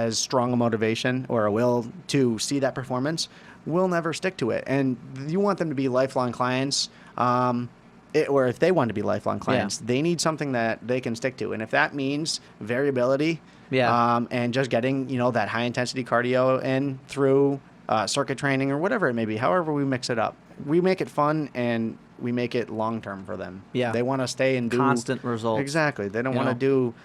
as strong a motivation or a will to see that performance will never stick to it. And you want them to be lifelong clients. Or if they want to be lifelong clients, they need something that they can stick to. And if that means variability, and just getting, that high intensity cardio in through circuit training or whatever it may be, however we mix it up, we make it fun and we make it long term for them. Yeah. They want to stay and do constant results. Exactly. They don't want to do,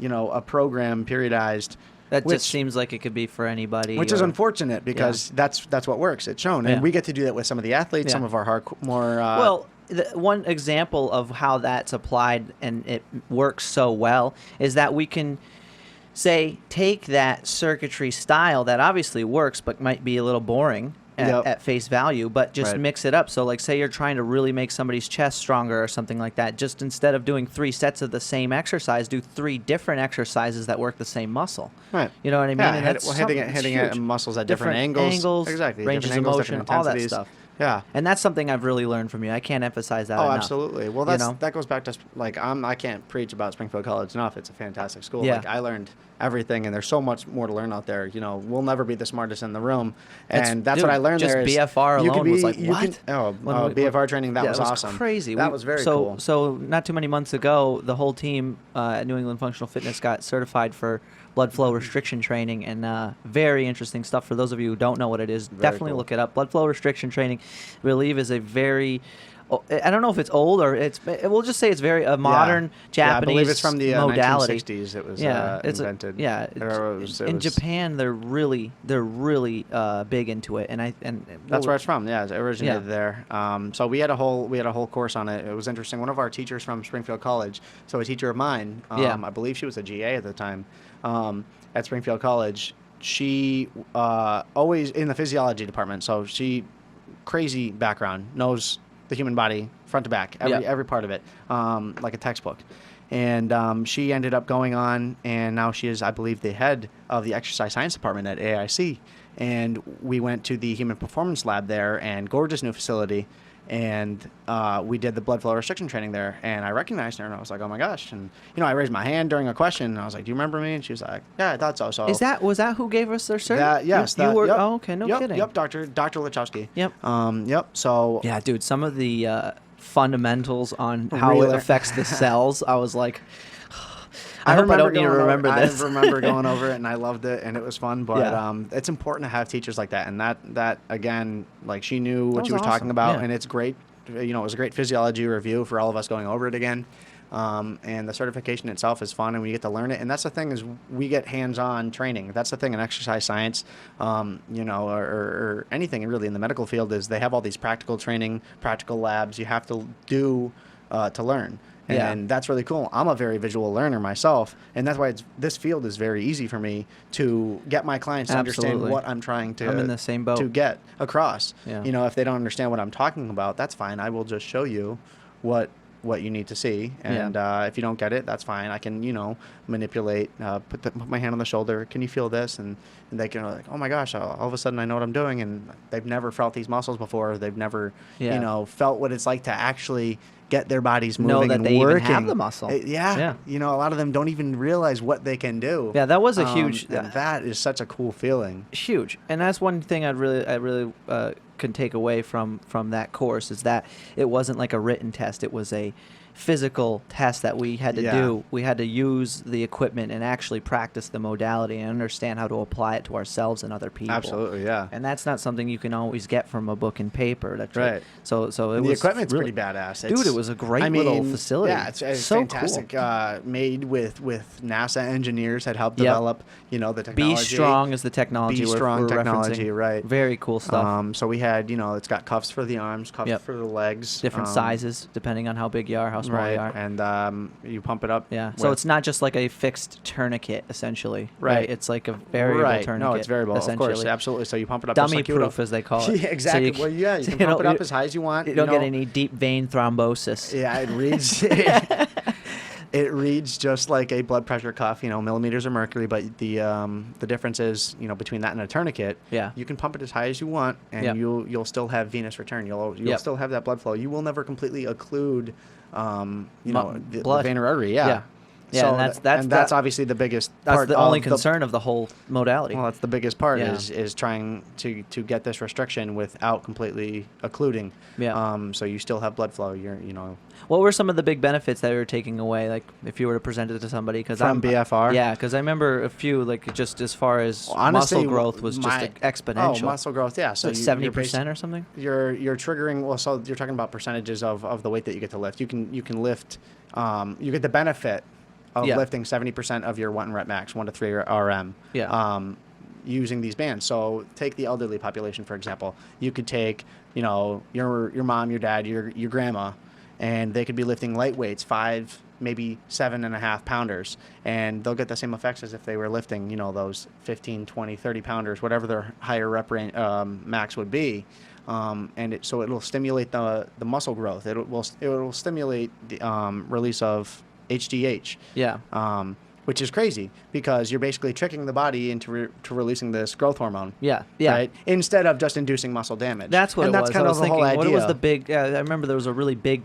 a program periodized. That just seems like it could be for anybody. Which is unfortunate because that's what works. It's shown. And we get to do that with some of the athletes, some of our more... one example of how that's applied and it works so well is that we can say take that circuitry style that obviously works but might be a little boring at face value, but just mix it up. So like say you're trying to really make somebody's chest stronger or something like that, just instead of doing 3 sets of the same exercise, do 3 different exercises that work the same muscle. Right. You know what I mean? Yeah, and hitting at muscles at different angles. Exactly. Ranges of motion, all that stuff. Yeah. And that's something I've really learned from you. I can't emphasize that enough. Oh, absolutely. Well, that goes back to, I can't preach about Springfield College enough. It's a fantastic school. Yeah. I learned everything, and there's so much more to learn out there. We'll never be the smartest in the room. And that's what I learned there. Just BFR alone was like, what? BFR training, that was awesome. Crazy. That was very cool. So not too many months ago, the whole team at New England Functional Fitness got certified for blood flow restriction training, and very interesting stuff. For those of you who don't know what it is, definitely look it up. Blood flow restriction training, I believe, is a very... I don't know if it's old or we'll just say it's very modern Japanese I believe it's from the modality. 1960s it was invented. In Japan, they're really big into it, and that's where it's from. Yeah, it originated there. So we had a whole course on it. It was interesting. One of our teachers from Springfield College, so a teacher of mine, I believe she was a GA at the time, at Springfield College. She always in the physiology department. So she crazy background, knows the human body front to back, every part of it, like a textbook. And she ended up going on, and now she is, I believe, the head of the exercise science department at AIC. And we went to the human performance lab there, and gorgeous new facility. And we did the blood flow restriction training there, and I recognized her, and I was like, oh my gosh. And I raised my hand during a question, and I was like, do you remember me? And she was like, yeah, I thought so. So was that who gave us their cert? Yes. Oh, okay, no kidding. Yep, Dr. Lachowski. Yep. So yeah, dude, some of the fundamentals on how it affects the cells, I was like, I hope I don't need to remember this. I remember going over it, and I loved it, and it was fun. But it's important to have teachers like that, and that again, like she knew what she was talking about, and it's great. It was a great physiology review for all of us going over it again. And the certification itself is fun, and we get to learn it. And that's the thing, is we get hands-on training. That's the thing in exercise science, or anything really in the medical field, is they have all these practical training, practical labs you have to do to learn. And that's really cool. I'm a very visual learner myself, and that's why this field is very easy for me to get my clients to understand what I'm trying to, I'm in the same boat. to get across. Yeah. If they don't understand what I'm talking about, that's fine. I will just show you what you need to see, and if you don't get it, that's fine. I can manipulate, put my hand on the shoulder. Can you feel this? And they can like, oh my gosh, all of a sudden I know what I'm doing, and they've never felt these muscles before. They've never felt what it's like to actually get their bodies moving and they working. Even have the muscle. A lot of them don't even realize what they can do. Yeah, that was a huge. And that is such a cool feeling. Huge, and that's one thing I really can take away from that course, is that it wasn't like a written test. It was a physical test that we had to do. We had to use the equipment and actually practice the modality and understand how to apply it to ourselves and other people. Absolutely, yeah. And that's not something you can always get from a book and paper. That's right. So the equipment's really pretty badass. Dude, it was a great little facility. Yeah, it's so fantastic. Cool. Made with NASA engineers had helped develop, the technology. Be Strong is the technology. Be Strong technology, referencing. right? Very cool stuff. So we had, it's got cuffs for the arms, cuffs for the legs. Different sizes depending on how big you are, how small you are. And you pump it up. Yeah. So it's not just like a fixed tourniquet, essentially. Right. It's like a variable tourniquet. No, it's variable. Of course, absolutely. So you pump it up. Dummy proof, as they call it. Yeah, exactly. So you can pump it up as high as you want. You don't get any deep vein thrombosis. Yeah, it reads. It reads just like a blood pressure cuff, millimeters of mercury, but the difference is, between that and a tourniquet, you can pump it as high as you want, and you'll still have venous return. You'll still have that blood flow. You will never completely occlude, the vein or artery. Yeah. Yeah, So and that's obviously the biggest that's part. the only concern of the whole modality. Well, that's the biggest part Yeah. is trying to get this restriction without completely occluding. Yeah. So you still have blood flow. What were some of the big benefits that you were taking away, like if you were to present it to somebody? From BFR? Yeah, because I remember a few, like just as far as Honestly, muscle growth was just exponential. Oh, muscle growth, yeah. So like 70% or something? You're triggering, well, so you're talking about percentages of the weight that you get to lift. You can lift, you get the benefit of lifting 70% of your 1 rep max, 1 to 3 RM. Yeah. Using these bands. So take the elderly population, for example. You could take, your mom, your dad, your grandma, and they could be lifting light weights, 5, maybe 7.5 pounders, and they'll get the same effects as if they were lifting, those 15, 20, 30 pounders, whatever their higher rep max would be. So it'll stimulate the muscle growth. It will stimulate the release of HGH. Yeah. Which is crazy because you're basically tricking the body into releasing this growth hormone. Yeah, yeah. Right? Instead of just inducing muscle damage. That's what it was. That's kind I of was the thinking, whole idea. what was the big? I remember there was a really big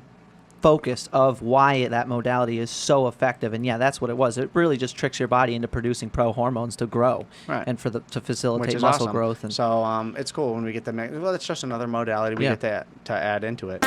focus of why that modality is so effective, and that's what it was. It really just tricks your body into producing pro-hormones to grow, right, and to facilitate Which is muscle awesome. growth. And so it's cool when we get it's just another modality we get to add into it.